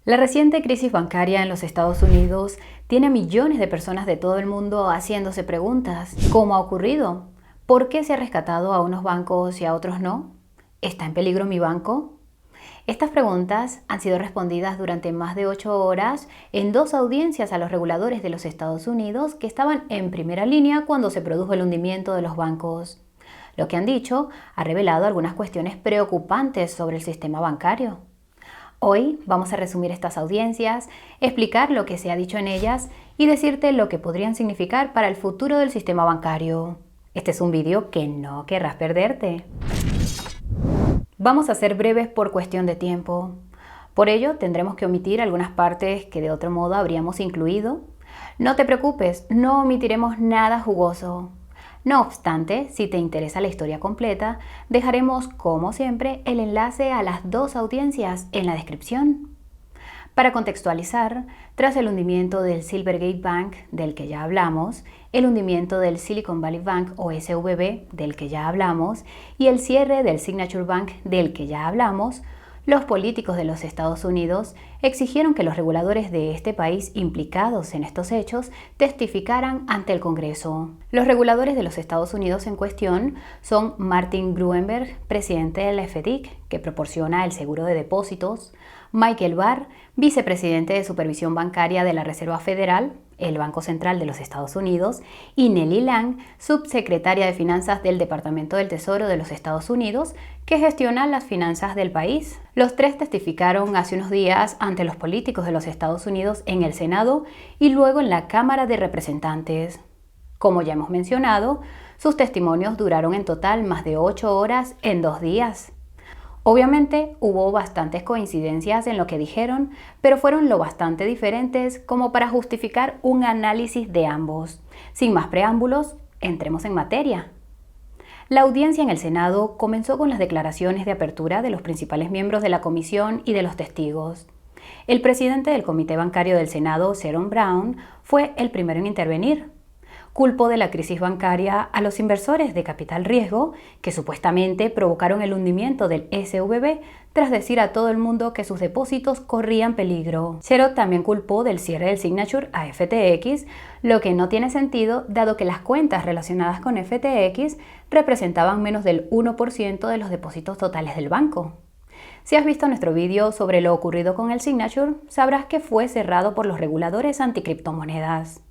La reciente crisis bancaria en los Estados Unidos tiene a millones de personas de todo el mundo haciéndose preguntas. ¿Cómo ha ocurrido? ¿Por qué se ha rescatado a unos bancos y a otros no? ¿Está en peligro mi banco? Estas preguntas han sido respondidas durante más de 8 horas en 2 audiencias a los reguladores de los Estados Unidos que estaban en primera línea cuando se produjo el hundimiento de los bancos. Lo que han dicho ha revelado algunas cuestiones preocupantes sobre el sistema bancario. Hoy vamos a resumir estas audiencias, explicar lo que se ha dicho en ellas y decirte lo que podrían significar para el futuro del sistema bancario. Este es un vídeo que no querrás perderte. Vamos a ser breves por cuestión de tiempo. Por ello tendremos que omitir algunas partes que de otro modo habríamos incluido. No te preocupes, no omitiremos nada jugoso. No obstante, si te interesa la historia completa, dejaremos, como siempre, el enlace a las 2 audiencias en la descripción. Para contextualizar, tras el hundimiento del Silvergate Bank, del que ya hablamos, el hundimiento del Silicon Valley Bank o SVB, del que ya hablamos, y el cierre del Signature Bank, del que ya hablamos, los políticos de los Estados Unidos exigieron que los reguladores de este país implicados en estos hechos testificaran ante el Congreso. Los reguladores de los Estados Unidos en cuestión son Martin Gruenberg, presidente de la FDIC, que proporciona el seguro de depósitos, Michael Barr, vicepresidente de Supervisión Bancaria de la Reserva Federal, el Banco Central de los Estados Unidos, y Nellie Lang, subsecretaria de Finanzas del Departamento del Tesoro de los Estados Unidos, que gestiona las finanzas del país. Los 3 testificaron hace unos días ante los políticos de los Estados Unidos en el Senado y luego en la Cámara de Representantes. Como ya hemos mencionado, sus testimonios duraron en total más de 8 horas en 2 días. Obviamente hubo bastantes coincidencias en lo que dijeron, pero fueron lo bastante diferentes como para justificar un análisis de ambos. Sin más preámbulos, entremos en materia. La audiencia en el Senado comenzó con las declaraciones de apertura de los principales miembros de la comisión y de los testigos. El presidente del Comité Bancario del Senado, Sherrod Brown, fue el primero en intervenir. Culpó de la crisis bancaria a los inversores de capital riesgo que supuestamente provocaron el hundimiento del SVB tras decir a todo el mundo que sus depósitos corrían peligro. Sherrod también culpó del cierre del Signature a FTX, lo que no tiene sentido dado que las cuentas relacionadas con FTX representaban menos del 1% de los depósitos totales del banco. Si has visto nuestro vídeo sobre lo ocurrido con el Signature, sabrás que fue cerrado por los reguladores anticriptomonedas.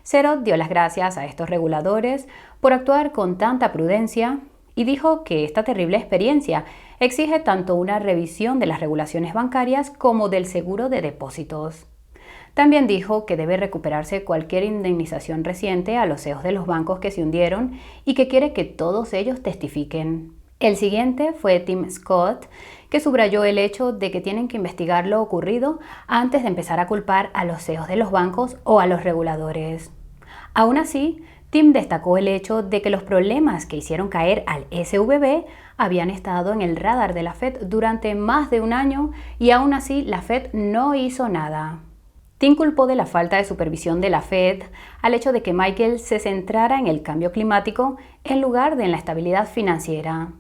Sherrod dio las gracias a estos reguladores por actuar con tanta prudencia y dijo que esta terrible experiencia exige tanto una revisión de las regulaciones bancarias como del seguro de depósitos. También dijo que debe recuperarse cualquier indemnización reciente a los CEOs de los bancos que se hundieron y que quiere que todos ellos testifiquen. El siguiente fue Tim Scott, que subrayó el hecho de que tienen que investigar lo ocurrido antes de empezar a culpar a los CEOs de los bancos o a los reguladores. Aún así, Tim destacó el hecho de que los problemas que hicieron caer al SVB habían estado en el radar de la Fed durante más de un año y aún así la Fed no hizo nada. Tim culpó de la falta de supervisión de la Fed al hecho de que Michael se centrara en el cambio climático en lugar de en la estabilidad financiera.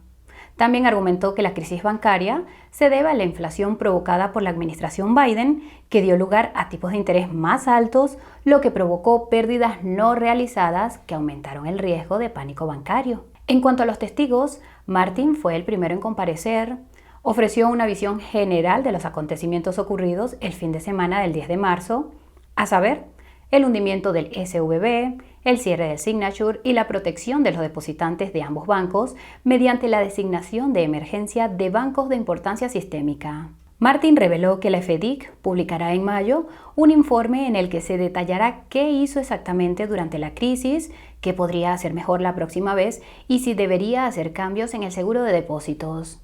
También argumentó que la crisis bancaria se debe a la inflación provocada por la administración Biden, que dio lugar a tipos de interés más altos, lo que provocó pérdidas no realizadas que aumentaron el riesgo de pánico bancario. En cuanto a los testigos, Martin fue el primero en comparecer. Ofreció una visión general de los acontecimientos ocurridos el fin de semana del 10 de marzo, a saber, el hundimiento del SVB, el cierre del Signature y la protección de los depositantes de ambos bancos mediante la designación de emergencia de bancos de importancia sistémica. Martin reveló que la FDIC publicará en mayo un informe en el que se detallará qué hizo exactamente durante la crisis, qué podría hacer mejor la próxima vez y si debería hacer cambios en el seguro de depósitos.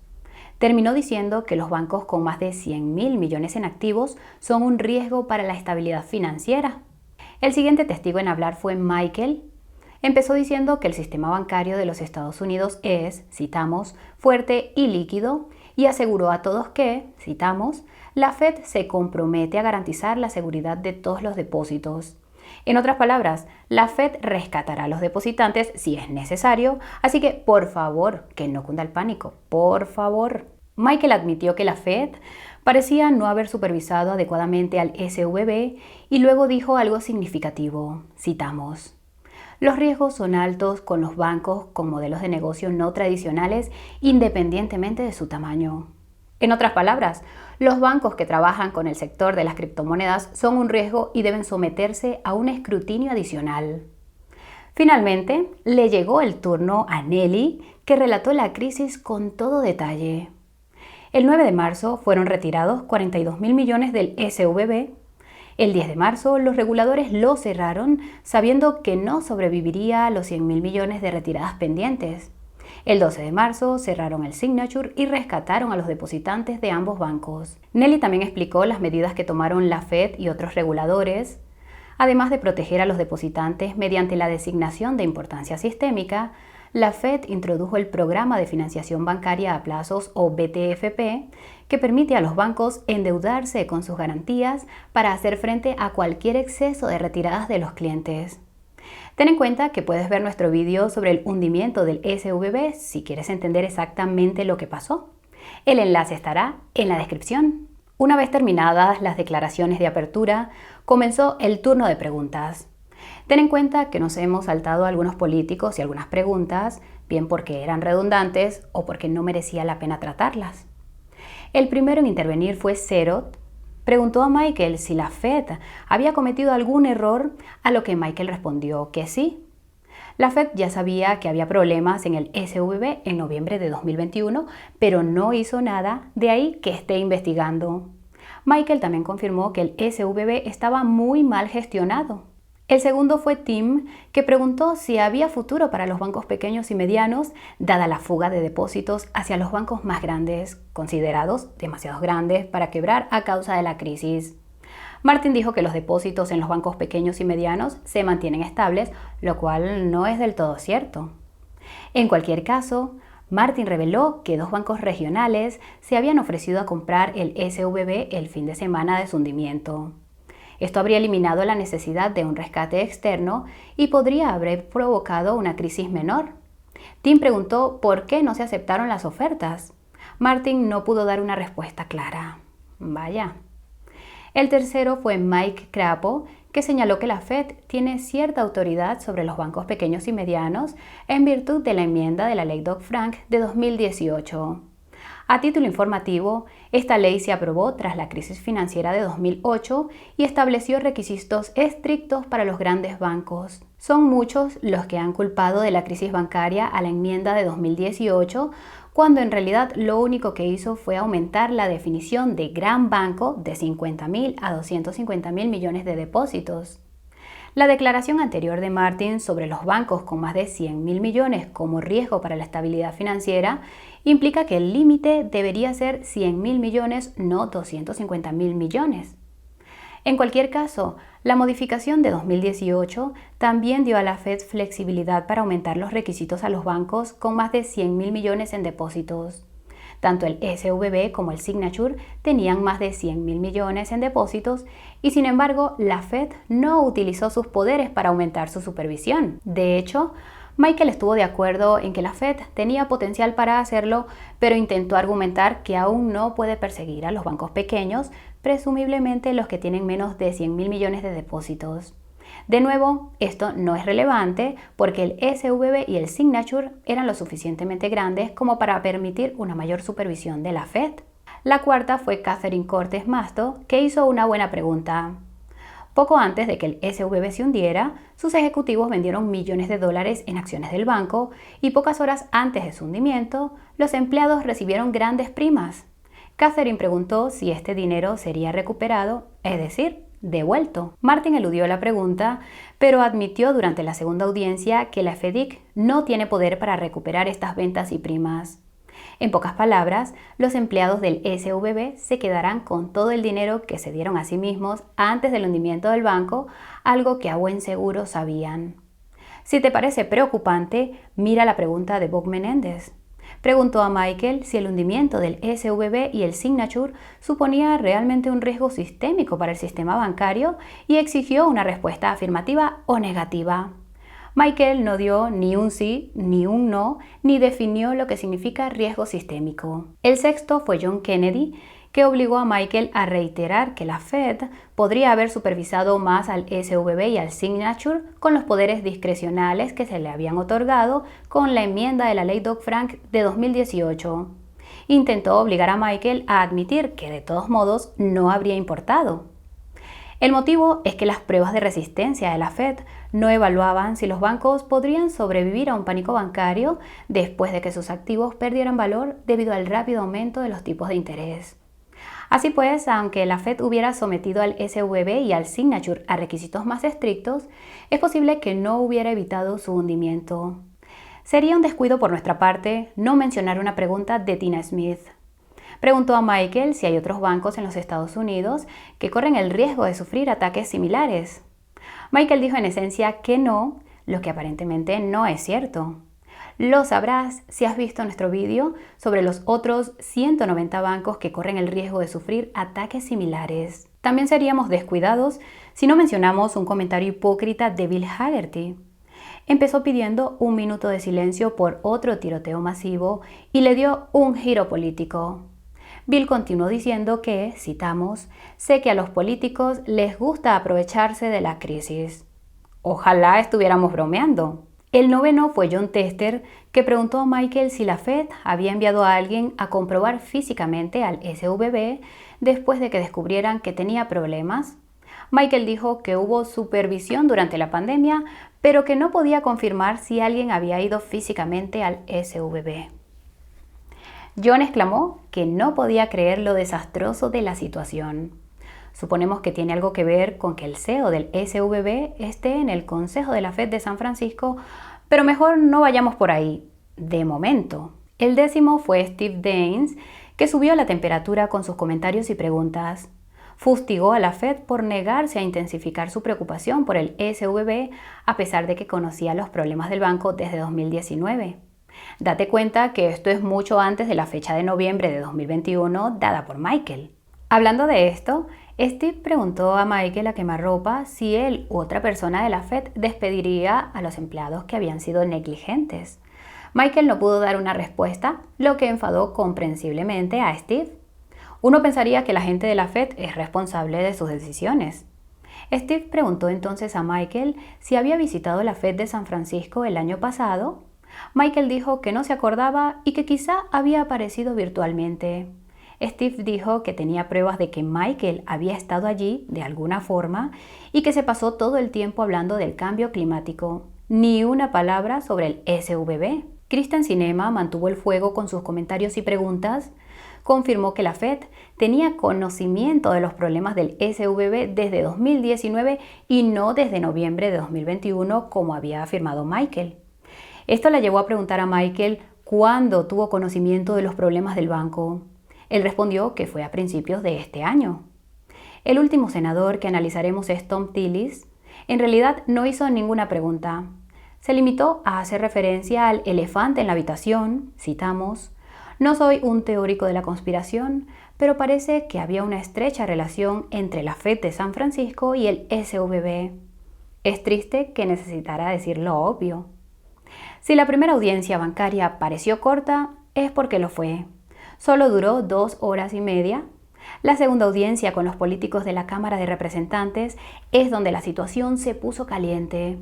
Terminó diciendo que los bancos con más de 100.000 millones en activos son un riesgo para la estabilidad financiera. El siguiente testigo en hablar fue Michael. Empezó diciendo que el sistema bancario de los Estados Unidos es, citamos, fuerte y líquido, y aseguró a todos que, citamos, la Fed se compromete a garantizar la seguridad de todos los depósitos. En otras palabras, la Fed rescatará a los depositantes si es necesario, así que por favor, que no cunda el pánico, por favor. Michael admitió que la Fed Parecía no haber supervisado adecuadamente al SVB y luego dijo algo significativo. Citamos: los riesgos son altos con los bancos con modelos de negocio no tradicionales independientemente de su tamaño. En otras palabras, los bancos que trabajan con el sector de las criptomonedas son un riesgo y deben someterse a un escrutinio adicional. Finalmente, le llegó el turno a Nelly, que relató la crisis con todo detalle. El 9 de marzo fueron retirados 42.000 millones del SVB. El 10 de marzo los reguladores lo cerraron sabiendo que no sobreviviría a los 100.000 millones de retiradas pendientes. El 12 de marzo cerraron el Signature y rescataron a los depositantes de ambos bancos. Nelly también explicó las medidas que tomaron la Fed y otros reguladores. Además de proteger a los depositantes mediante la designación de importancia sistémica, la Fed introdujo el Programa de Financiación Bancaria a Plazos o BTFP, que permite a los bancos endeudarse con sus garantías para hacer frente a cualquier exceso de retiradas de los clientes. Ten en cuenta que puedes ver nuestro video sobre el hundimiento del SVB si quieres entender exactamente lo que pasó. El enlace estará en la descripción. Una vez terminadas las declaraciones de apertura, comenzó el turno de preguntas. Ten en cuenta que nos hemos saltado a algunos políticos y algunas preguntas, bien porque eran redundantes o porque no merecía la pena tratarlas. El primero en intervenir fue Cerot. Preguntó a Michael si la Fed había cometido algún error, a lo que Michael respondió que sí. La Fed ya sabía que había problemas en el SVB en noviembre de 2021, pero no hizo nada, de ahí que esté investigando. Michael también confirmó que el SVB estaba muy mal gestionado. El segundo fue Tim, que preguntó si había futuro para los bancos pequeños y medianos, dada la fuga de depósitos hacia los bancos más grandes, considerados demasiado grandes para quebrar a causa de la crisis. Martin dijo que los depósitos en los bancos pequeños y medianos se mantienen estables, lo cual no es del todo cierto. En cualquier caso, Martin reveló que dos bancos regionales se habían ofrecido a comprar el SVB el fin de semana de su hundimiento. Esto habría eliminado la necesidad de un rescate externo y podría haber provocado una crisis menor. Tim preguntó por qué no se aceptaron las ofertas. Martin no pudo dar una respuesta clara. Vaya. El tercero fue Mike Crapo, que señaló que la Fed tiene cierta autoridad sobre los bancos pequeños y medianos en virtud de la enmienda de la Ley Dodd-Frank de 2018. A título informativo, esta ley se aprobó tras la crisis financiera de 2008 y estableció requisitos estrictos para los grandes bancos. Son muchos los que han culpado de la crisis bancaria a la enmienda de 2018, cuando en realidad lo único que hizo fue aumentar la definición de gran banco de 50.000 a 250.000 millones de depósitos. La declaración anterior de Martin sobre los bancos con más de 100.000 millones como riesgo para la estabilidad financiera implica que el límite debería ser 100.000 millones, no 250.000 millones. En cualquier caso, la modificación de 2018 también dio a la Fed flexibilidad para aumentar los requisitos a los bancos con más de 100.000 millones en depósitos. Tanto el SVB como el Signature tenían más de 100.000 millones en depósitos y sin embargo la Fed no utilizó sus poderes para aumentar su supervisión. De hecho, Michael estuvo de acuerdo en que la Fed tenía potencial para hacerlo, pero intentó argumentar que aún no puede perseguir a los bancos pequeños, presumiblemente los que tienen menos de 100.000 millones de depósitos. De nuevo, esto no es relevante porque el SVB y el Signature eran lo suficientemente grandes como para permitir una mayor supervisión de la Fed. La cuarta fue Catherine Cortes Masto, que hizo una buena pregunta. Poco antes de que el SVB se hundiera, sus ejecutivos vendieron millones de dólares en acciones del banco y pocas horas antes de su hundimiento, los empleados recibieron grandes primas. Catherine preguntó si este dinero sería recuperado, es decir, devuelto. Martin eludió la pregunta, pero admitió durante la segunda audiencia que la FEDIC no tiene poder para recuperar estas ventas y primas. En pocas palabras, los empleados del SVB se quedarán con todo el dinero que se dieron a sí mismos antes del hundimiento del banco, algo que a buen seguro sabían. Si te parece preocupante, mira la pregunta de Bob Menéndez. Preguntó a Michael si el hundimiento del SVB y el Signature suponía realmente un riesgo sistémico para el sistema bancario y exigió una respuesta afirmativa o negativa. Michael no dio ni un sí ni un no, ni definió lo que significa riesgo sistémico. El sexto fue John Kennedy, que obligó a Michael a reiterar que la Fed podría haber supervisado más al SVB y al Signature con los poderes discrecionales que se le habían otorgado con la enmienda de la ley Dodd-Frank de 2018. Intentó obligar a Michael a admitir que de todos modos no habría importado. El motivo es que las pruebas de resistencia de la Fed no evaluaban si los bancos podrían sobrevivir a un pánico bancario después de que sus activos perdieran valor debido al rápido aumento de los tipos de interés. Así pues, aunque la Fed hubiera sometido al SVB y al Signature a requisitos más estrictos, es posible que no hubiera evitado su hundimiento. Sería un descuido por nuestra parte no mencionar una pregunta de Tina Smith. Preguntó a Michael si hay otros bancos en los Estados Unidos que corren el riesgo de sufrir ataques similares. Michael dijo en esencia que no, lo que aparentemente no es cierto. Lo sabrás si has visto nuestro vídeo sobre los otros 190 bancos que corren el riesgo de sufrir ataques similares. También seríamos descuidados si no mencionamos un comentario hipócrita de Bill Hagerty. Empezó pidiendo un minuto de silencio por otro tiroteo masivo y le dio un giro político. Bill continuó diciendo que, citamos, sé que a los políticos les gusta aprovecharse de la crisis. Ojalá estuviéramos bromeando. El noveno fue Jon Tester, que preguntó a Michael si la Fed había enviado a alguien a comprobar físicamente al SVB después de que descubrieran que tenía problemas. Michael dijo que hubo supervisión durante la pandemia, pero que no podía confirmar si alguien había ido físicamente al SVB. Jon exclamó que no podía creer lo desastroso de la situación. Suponemos que tiene algo que ver con que el CEO del SVB esté en el Consejo de la Fed de San Francisco, pero mejor no vayamos por ahí, de momento. El 10º fue Steve Daines, que subió la temperatura con sus comentarios y preguntas. Fustigó a la Fed por negarse a intensificar su preocupación por el SVB a pesar de que conocía los problemas del banco desde 2019. Date cuenta que esto es mucho antes de la fecha de noviembre de 2021 dada por Michael. Hablando de esto, Steve preguntó a Michael a quemarropa si él u otra persona de la Fed despediría a los empleados que habían sido negligentes. Michael no pudo dar una respuesta, lo que enfadó comprensiblemente a Steve. Uno pensaría que la gente de la Fed es responsable de sus decisiones. Steve preguntó entonces a Michael si había visitado la Fed de San Francisco el año pasado. Michael dijo que no se acordaba y que quizá había aparecido virtualmente. Steve dijo que tenía pruebas de que Michael había estado allí de alguna forma y que se pasó todo el tiempo hablando del cambio climático. Ni una palabra sobre el SVB. Kristen Sinema mantuvo el fuego con sus comentarios y preguntas. Confirmó que la Fed tenía conocimiento de los problemas del SVB desde 2019 y no desde noviembre de 2021 como había afirmado Michael. Esto la llevó a preguntar a Michael cuándo tuvo conocimiento de los problemas del banco. Él respondió que fue a principios de este año. El último senador que analizaremos es Thom Tillis. En realidad no hizo ninguna pregunta. Se limitó a hacer referencia al elefante en la habitación, citamos, no soy un teórico de la conspiración, pero parece que había una estrecha relación entre la Fed de San Francisco y el SVB. Es triste que necesitara decir lo obvio. Si la primera audiencia bancaria pareció corta, es porque lo fue. Solo duró 2 horas y media. La segunda audiencia con los políticos de la Cámara de Representantes es donde la situación se puso caliente.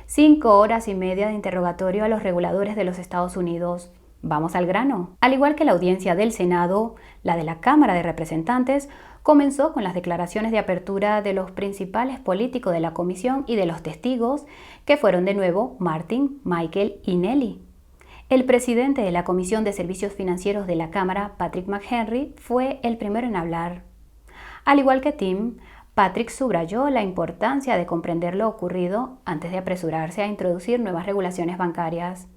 5 horas y media de interrogatorio a los reguladores de los Estados Unidos. Vamos al grano. Al igual que la audiencia del Senado, la de la Cámara de Representantes comenzó con las declaraciones de apertura de los principales políticos de la comisión y de los testigos, que fueron de nuevo Martin, Michael y Nellie. El presidente de la Comisión de Servicios Financieros de la Cámara, Patrick McHenry, fue el primero en hablar. Al igual que Tim, Patrick subrayó la importancia de comprender lo ocurrido antes de apresurarse a introducir nuevas regulaciones bancarias.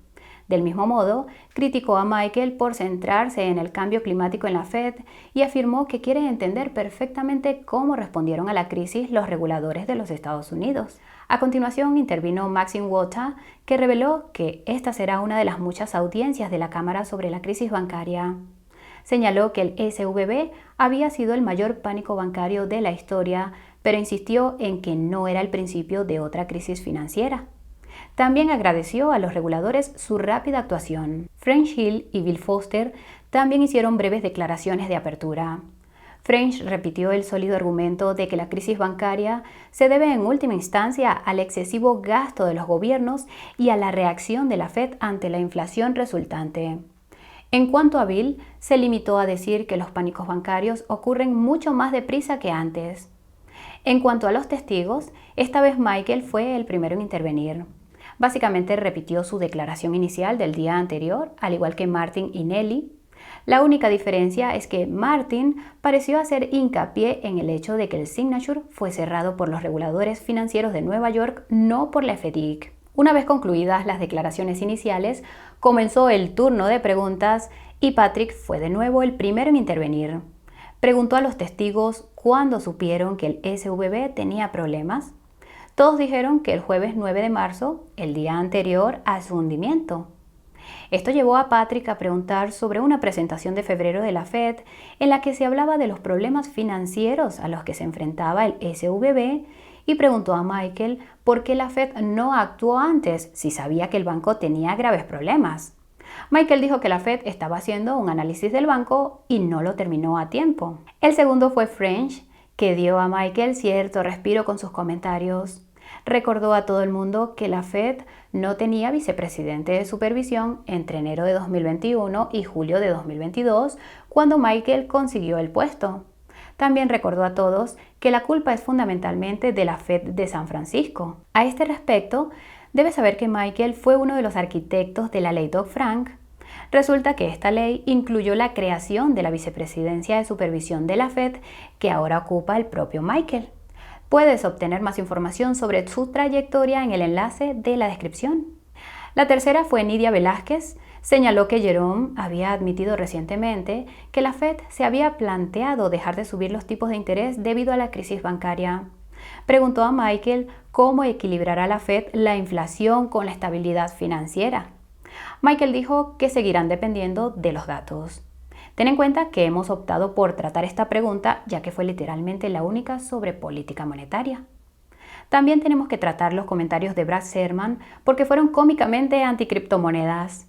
Del mismo modo, criticó a Michael por centrarse en el cambio climático en la Fed y afirmó que quiere entender perfectamente cómo respondieron a la crisis los reguladores de los Estados Unidos. A continuación intervino Maxine Waters, que reveló que esta será una de las muchas audiencias de la Cámara sobre la crisis bancaria. Señaló que el SVB había sido el mayor pánico bancario de la historia, pero insistió en que no era el principio de otra crisis financiera. También agradeció a los reguladores su rápida actuación. French Hill y Bill Foster también hicieron breves declaraciones de apertura. French repitió el sólido argumento de que la crisis bancaria se debe en última instancia al excesivo gasto de los gobiernos y a la reacción de la Fed ante la inflación resultante. En cuanto a Bill, se limitó a decir que los pánicos bancarios ocurren mucho más deprisa que antes. En cuanto a los testigos, esta vez Michael fue el primero en intervenir. Básicamente repitió su declaración inicial del día anterior, al igual que Martin y Nelly. La única diferencia es que Martin pareció hacer hincapié en el hecho de que el Signature fue cerrado por los reguladores financieros de Nueva York, no por la FDIC. Una vez concluidas las declaraciones iniciales, comenzó el turno de preguntas y Patrick fue de nuevo el primero en intervenir. Preguntó a los testigos cuándo supieron que el SVB tenía problemas. Todos dijeron que el jueves 9 de marzo, el día anterior a su hundimiento. Esto llevó a Patrick a preguntar sobre una presentación de febrero de la Fed en la que se hablaba de los problemas financieros a los que se enfrentaba el SVB y preguntó a Michael por qué la Fed no actuó antes si sabía que el banco tenía graves problemas. Michael dijo que la Fed estaba haciendo un análisis del banco y no lo terminó a tiempo. El segundo fue French, que dio a Michael cierto respiro con sus comentarios. Recordó a todo el mundo que la Fed no tenía vicepresidente de supervisión entre enero de 2021 y julio de 2022, cuando Michael consiguió el puesto. También recordó a todos que la culpa es fundamentalmente de la Fed de San Francisco. A este respecto, debes saber que Michael fue uno de los arquitectos de la ley Dodd-Frank. Resulta que esta ley incluyó la creación de la vicepresidencia de supervisión de la Fed, que ahora ocupa el propio Michael. Puedes obtener más información sobre su trayectoria en el enlace de la descripción. La tercera fue Nydia Velázquez. Señaló que Jerome había admitido recientemente que la Fed se había planteado dejar de subir los tipos de interés debido a la crisis bancaria. Preguntó a Michael cómo equilibrará la Fed la inflación con la estabilidad financiera. Michael dijo que seguirán dependiendo de los datos. Ten en cuenta que hemos optado por tratar esta pregunta ya que fue literalmente la única sobre política monetaria. También tenemos que tratar los comentarios de Brad Sherman porque fueron cómicamente anticriptomonedas.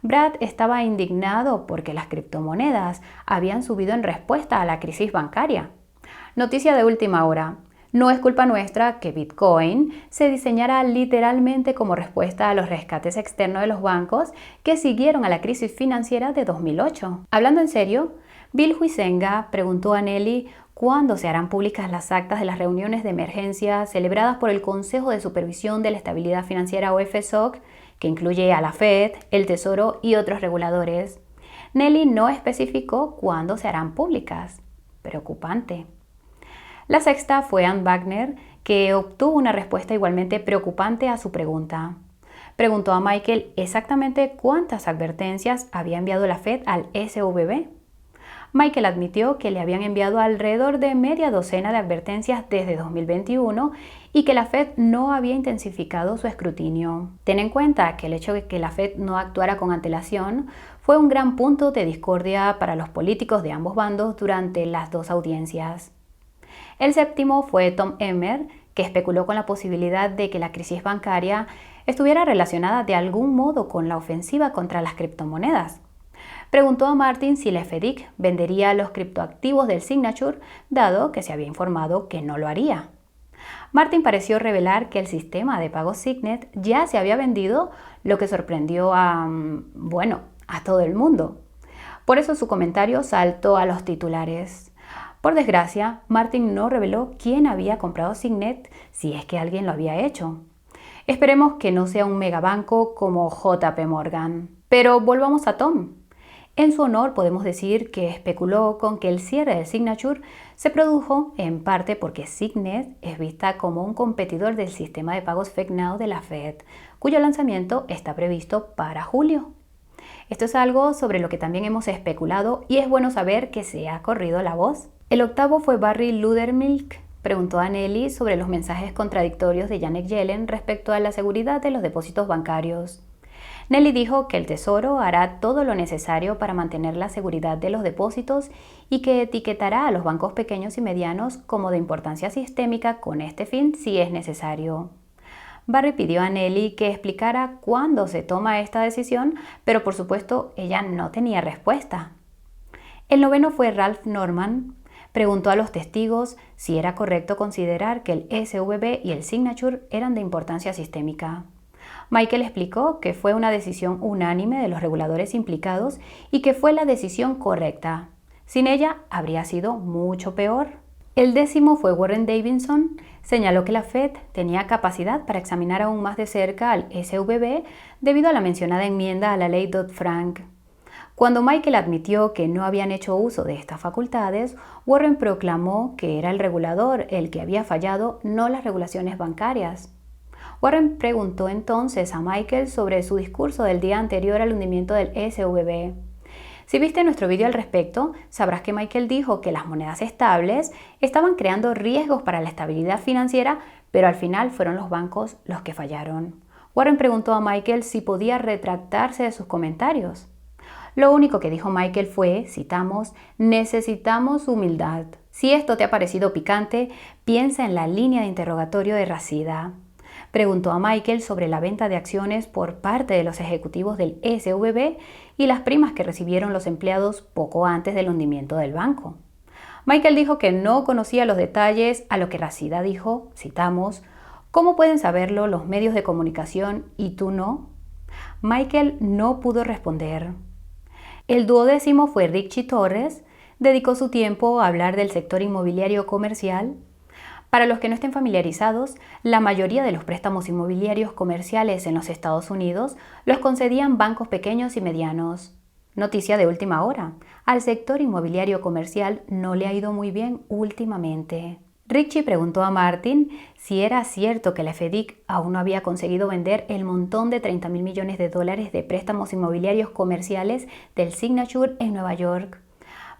Brad estaba indignado porque las criptomonedas habían subido en respuesta a la crisis bancaria. Noticia de última hora. No es culpa nuestra que Bitcoin se diseñara literalmente como respuesta a los rescates externos de los bancos que siguieron a la crisis financiera de 2008. Hablando en serio, Bill Huizenga preguntó a Nelly cuándo se harán públicas las actas de las reuniones de emergencia celebradas por el Consejo de Supervisión de la Estabilidad Financiera o FSOC, que incluye a la Fed, el Tesoro y otros reguladores. Nelly no especificó cuándo se harán públicas. Preocupante. La sexta fue Ann Wagner, que obtuvo una respuesta igualmente preocupante a su pregunta. Preguntó a Michael exactamente cuántas advertencias había enviado la Fed al SVB. Michael admitió que le habían enviado alrededor de media docena de advertencias desde 2021 y que la Fed no había intensificado su escrutinio. Ten en cuenta que el hecho de que la Fed no actuara con antelación fue un gran punto de discordia para los políticos de ambos bandos durante las dos audiencias. El séptimo fue Tom Emmer, que especuló con la posibilidad de que la crisis bancaria estuviera relacionada de algún modo con la ofensiva contra las criptomonedas. Preguntó a Martin si la FDIC vendería los criptoactivos del Signature, dado que se había informado que no lo haría. Martin pareció revelar que el sistema de pago Signet ya se había vendido, lo que sorprendió a todo el mundo. Por eso su comentario saltó a los titulares. Por desgracia, Martin no reveló quién había comprado Signet, si es que alguien lo había hecho. Esperemos que no sea un megabanco como JP Morgan. Pero volvamos a Tom. En su honor podemos decir que especuló con que el cierre de Signature se produjo en parte porque Signet es vista como un competidor del sistema de pagos FedNow de la Fed, cuyo lanzamiento está previsto para julio. Esto es algo sobre lo que también hemos especulado y es bueno saber que se ha corrido la voz. El octavo fue Barry Ludermilk. Preguntó a Nelly sobre los mensajes contradictorios de Janet Yellen respecto a la seguridad de los depósitos bancarios. Nelly dijo que el Tesoro hará todo lo necesario para mantener la seguridad de los depósitos y que etiquetará a los bancos pequeños y medianos como de importancia sistémica con este fin si es necesario. Barry pidió a Nelly que explicara cuándo se toma esta decisión, pero por supuesto ella no tenía respuesta. El noveno fue Ralph Norman. Preguntó a los testigos si era correcto considerar que el SVB y el Signature eran de importancia sistémica. Michael explicó que fue una decisión unánime de los reguladores implicados y que fue la decisión correcta. Sin ella, habría sido mucho peor. El 10º fue Warren Davidson. Señaló que la Fed tenía capacidad para examinar aún más de cerca al SVB debido a la mencionada enmienda a la ley Dodd-Frank. Cuando Michael admitió que no habían hecho uso de estas facultades, Warren proclamó que era el regulador el que había fallado, no las regulaciones bancarias. Warren preguntó entonces a Michael sobre su discurso del día anterior al hundimiento del SVB. Si viste nuestro video al respecto, sabrás que Michael dijo que las monedas estables estaban creando riesgos para la estabilidad financiera, pero al final fueron los bancos los que fallaron. Warren preguntó a Michael si podía retractarse de sus comentarios. Lo único que dijo Michael fue, citamos, "Necesitamos humildad. Si esto te ha parecido picante, piensa en la línea de interrogatorio de Rashida". Preguntó a Michael sobre la venta de acciones por parte de los ejecutivos del SVB y las primas que recibieron los empleados poco antes del hundimiento del banco. Michael dijo que no conocía los detalles, a lo que Rashida dijo, citamos, "¿Cómo pueden saberlo los medios de comunicación y tú no?". Michael no pudo responder. El 12º fue Richie Torres. Dedicó su tiempo a hablar del sector inmobiliario comercial. Para los que no estén familiarizados, la mayoría de los préstamos inmobiliarios comerciales en los Estados Unidos los concedían bancos pequeños y medianos. Noticia de última hora, al sector inmobiliario comercial no le ha ido muy bien últimamente. Richie preguntó a Martin si era cierto que la FDIC aún no había conseguido vender el montón de $30,000 millones de préstamos inmobiliarios comerciales del Signature en Nueva York.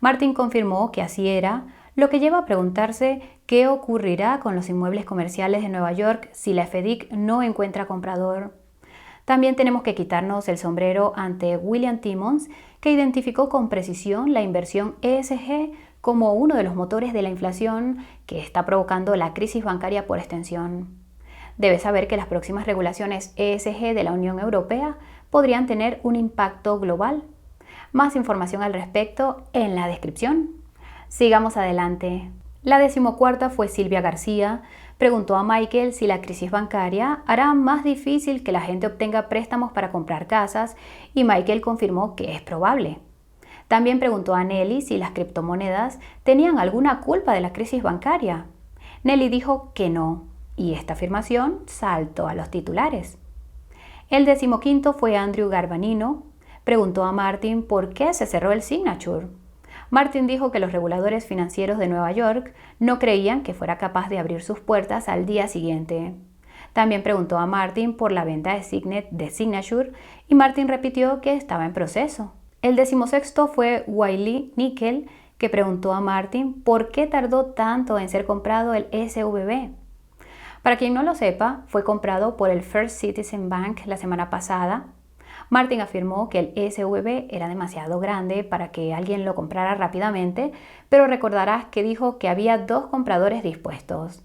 Martin confirmó que así era, lo que lleva a preguntarse qué ocurrirá con los inmuebles comerciales de Nueva York si la FDIC no encuentra comprador. También tenemos que quitarnos el sombrero ante William Timmons, que identificó con precisión la inversión ESG como uno de los motores de la inflación que está provocando la crisis bancaria por extensión. Debes saber que las próximas regulaciones ESG de la Unión Europea podrían tener un impacto global. Más información al respecto en la descripción. Sigamos adelante. La 14ª fue Silvia García. Preguntó a Michael si la crisis bancaria hará más difícil que la gente obtenga préstamos para comprar casas y Michael confirmó que es probable. También preguntó a Nelly si las criptomonedas tenían alguna culpa de la crisis bancaria. Nelly dijo que no, y esta afirmación saltó a los titulares. El 15º fue Andrew Garbanino. Preguntó a Martin por qué se cerró el Signature. Martin dijo que los reguladores financieros de Nueva York no creían que fuera capaz de abrir sus puertas al día siguiente. También preguntó a Martin por la venta de Signet de Signature y Martin repitió que estaba en proceso. El 16º fue Wiley Nickel, que preguntó a Martin por qué tardó tanto en ser comprado el SVB. Para quien no lo sepa, fue comprado por el First Citizen Bank la semana pasada. Martin afirmó que el SVB era demasiado grande para que alguien lo comprara rápidamente, pero recordarás que dijo que había 2 compradores dispuestos.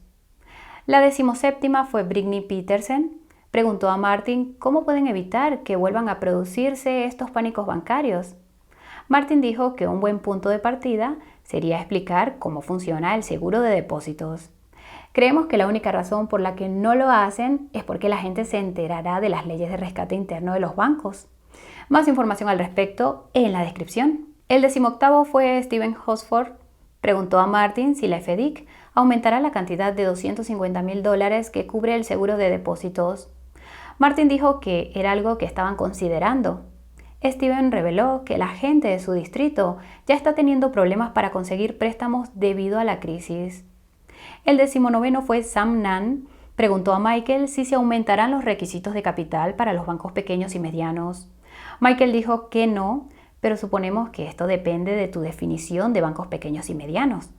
La 17ª fue Brittany Peterson. Preguntó a Martin cómo pueden evitar que vuelvan a producirse estos pánicos bancarios. Martin dijo que un buen punto de partida sería explicar cómo funciona el seguro de depósitos. Creemos que la única razón por la que no lo hacen es porque la gente se enterará de las leyes de rescate interno de los bancos. Más información al respecto en la descripción. El 18º fue Steven Hosford. Preguntó a Martin si la FDIC aumentará la cantidad de $250,000 que cubre el seguro de depósitos. Martin dijo que era algo que estaban considerando. Steven reveló que la gente de su distrito ya está teniendo problemas para conseguir préstamos debido a la crisis. El 19º fue Sam Nunn. Preguntó a Michael si se aumentarán los requisitos de capital para los bancos pequeños y medianos. Michael dijo que no, pero suponemos que esto depende de tu definición de bancos pequeños y medianos.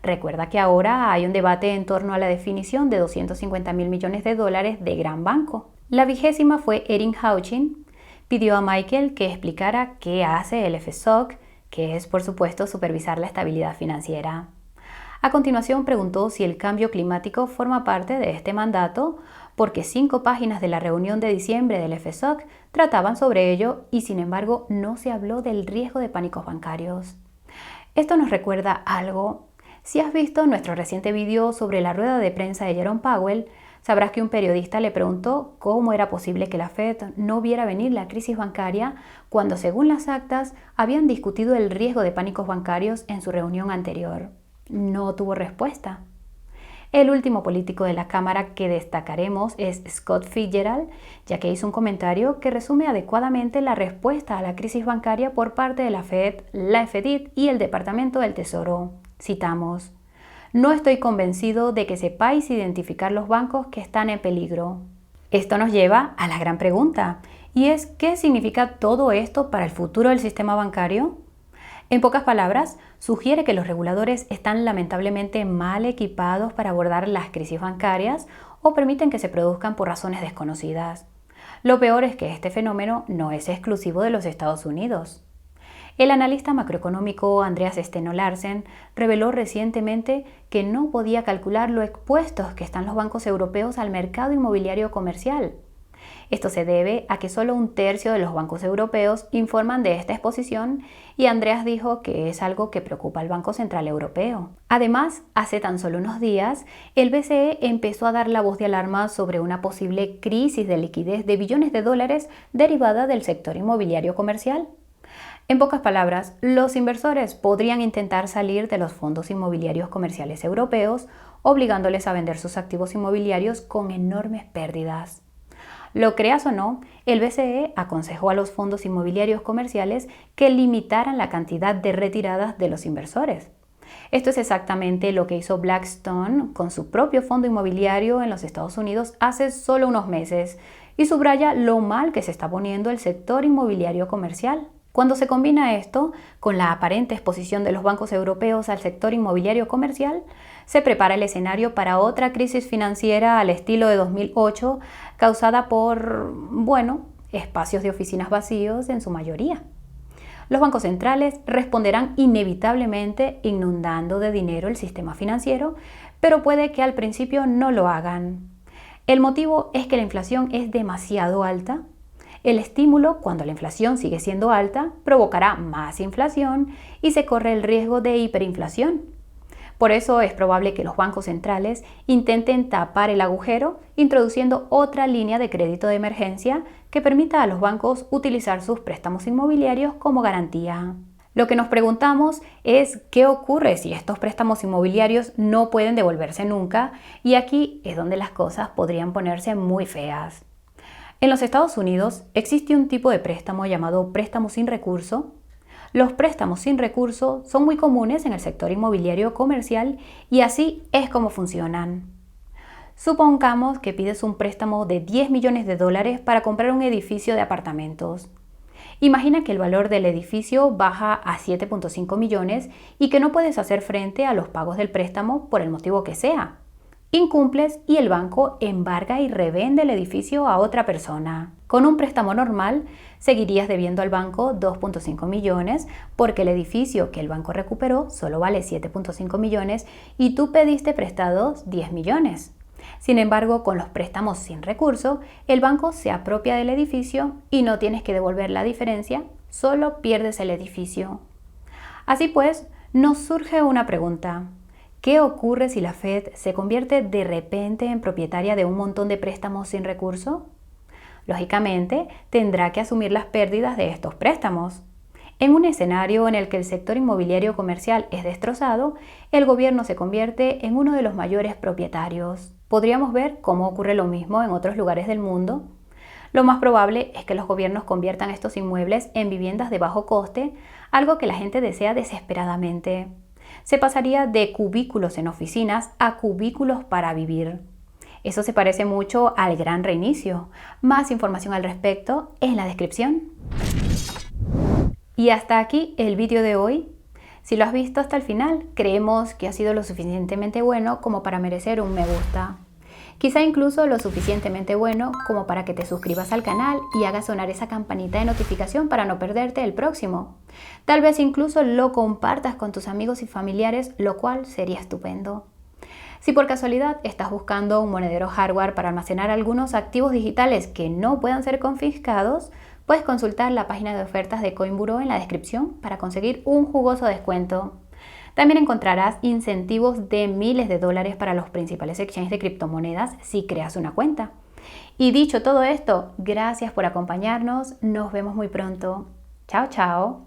Recuerda que ahora hay un debate en torno a la definición de $250,000 millones de gran banco. La 20ª fue Erin Houchin. Pidió a Michael que explicara qué hace el FSOC, que es por supuesto supervisar la estabilidad financiera. A continuación preguntó si el cambio climático forma parte de este mandato, porque 5 páginas de la reunión de diciembre del FSOC trataban sobre ello y sin embargo no se habló del riesgo de pánicos bancarios. Esto nos recuerda algo. Si has visto nuestro reciente video sobre la rueda de prensa de Jerome Powell, sabrás que un periodista le preguntó cómo era posible que la Fed no viera venir la crisis bancaria cuando, según las actas, habían discutido el riesgo de pánicos bancarios en su reunión anterior. No tuvo respuesta. El último político de la Cámara que destacaremos es Scott Fitzgerald, ya que hizo un comentario que resume adecuadamente la respuesta a la crisis bancaria por parte de la Fed, la FDIC y el Departamento del Tesoro. Citamos: "No estoy convencido de que sepáis identificar los bancos que están en peligro". Esto nos lleva a la gran pregunta, y es ¿qué significa todo esto para el futuro del sistema bancario? En pocas palabras, sugiere que los reguladores están lamentablemente mal equipados para abordar las crisis bancarias o permiten que se produzcan por razones desconocidas. Lo peor es que este fenómeno no es exclusivo de los Estados Unidos. El analista macroeconómico Andreas Steno Larsen reveló recientemente que no podía calcular lo expuestos que están los bancos europeos al mercado inmobiliario comercial. Esto se debe a que solo un tercio de los bancos europeos informan de esta exposición y Andreas dijo que es algo que preocupa al Banco Central Europeo. Además, hace tan solo unos días, el BCE empezó a dar la voz de alarma sobre una posible crisis de liquidez de billones de dólares derivada del sector inmobiliario comercial. En pocas palabras, los inversores podrían intentar salir de los fondos inmobiliarios comerciales europeos, obligándoles a vender sus activos inmobiliarios con enormes pérdidas. Lo creas o no, el BCE aconsejó a los fondos inmobiliarios comerciales que limitaran la cantidad de retiradas de los inversores. Esto es exactamente lo que hizo Blackstone con su propio fondo inmobiliario en los Estados Unidos hace solo unos meses, y subraya lo mal que se está poniendo el sector inmobiliario comercial. Cuando se combina esto con la aparente exposición de los bancos europeos al sector inmobiliario comercial, se prepara el escenario para otra crisis financiera al estilo de 2008, causada por, espacios de oficinas vacíos en su mayoría. Los bancos centrales responderán inevitablemente inundando de dinero el sistema financiero, pero puede que al principio no lo hagan. El motivo es que la inflación es demasiado alta. El estímulo, cuando la inflación sigue siendo alta, provocará más inflación y se corre el riesgo de hiperinflación. Por eso es probable que los bancos centrales intenten tapar el agujero introduciendo otra línea de crédito de emergencia que permita a los bancos utilizar sus préstamos inmobiliarios como garantía. Lo que nos preguntamos es ¿qué ocurre si estos préstamos inmobiliarios no pueden devolverse nunca? Y aquí es donde las cosas podrían ponerse muy feas. En los Estados Unidos existe un tipo de préstamo llamado préstamo sin recurso. Los préstamos sin recurso son muy comunes en el sector inmobiliario comercial y así es como funcionan. Supongamos que pides un préstamo de 10 millones de dólares para comprar un edificio de apartamentos. Imagina que el valor del edificio baja a 7.5 millones y que no puedes hacer frente a los pagos del préstamo por el motivo que sea. Incumples y el banco embarga y revende el edificio a otra persona. Con un préstamo normal, seguirías debiendo al banco 2.5 millones porque el edificio que el banco recuperó solo vale 7.5 millones y tú pediste prestados 10 millones. Sin embargo, con los préstamos sin recurso, el banco se apropia del edificio y no tienes que devolver la diferencia, solo pierdes el edificio. Así pues, nos surge una pregunta. ¿Qué ocurre si la Fed se convierte de repente en propietaria de un montón de préstamos sin recurso? Lógicamente, tendrá que asumir las pérdidas de estos préstamos. En un escenario en el que el sector inmobiliario comercial es destrozado, el gobierno se convierte en uno de los mayores propietarios. Podríamos ver cómo ocurre lo mismo en otros lugares del mundo. Lo más probable es que los gobiernos conviertan estos inmuebles en viviendas de bajo coste, algo que la gente desea desesperadamente. Se pasaría de cubículos en oficinas a cubículos para vivir. Eso se parece mucho al gran reinicio. Más información al respecto en la descripción. Y hasta aquí el vídeo de hoy. Si lo has visto hasta el final, creemos que ha sido lo suficientemente bueno como para merecer un me gusta. Quizá incluso lo suficientemente bueno como para que te suscribas al canal y hagas sonar esa campanita de notificación para no perderte el próximo. Tal vez incluso lo compartas con tus amigos y familiares, lo cual sería estupendo. Si por casualidad estás buscando un monedero hardware para almacenar algunos activos digitales que no puedan ser confiscados, puedes consultar la página de ofertas de Coinburo en la descripción para conseguir un jugoso descuento. También encontrarás incentivos de miles de dólares para los principales exchanges de criptomonedas si creas una cuenta. Y dicho todo esto, gracias por acompañarnos. Nos vemos muy pronto. Chao, chao.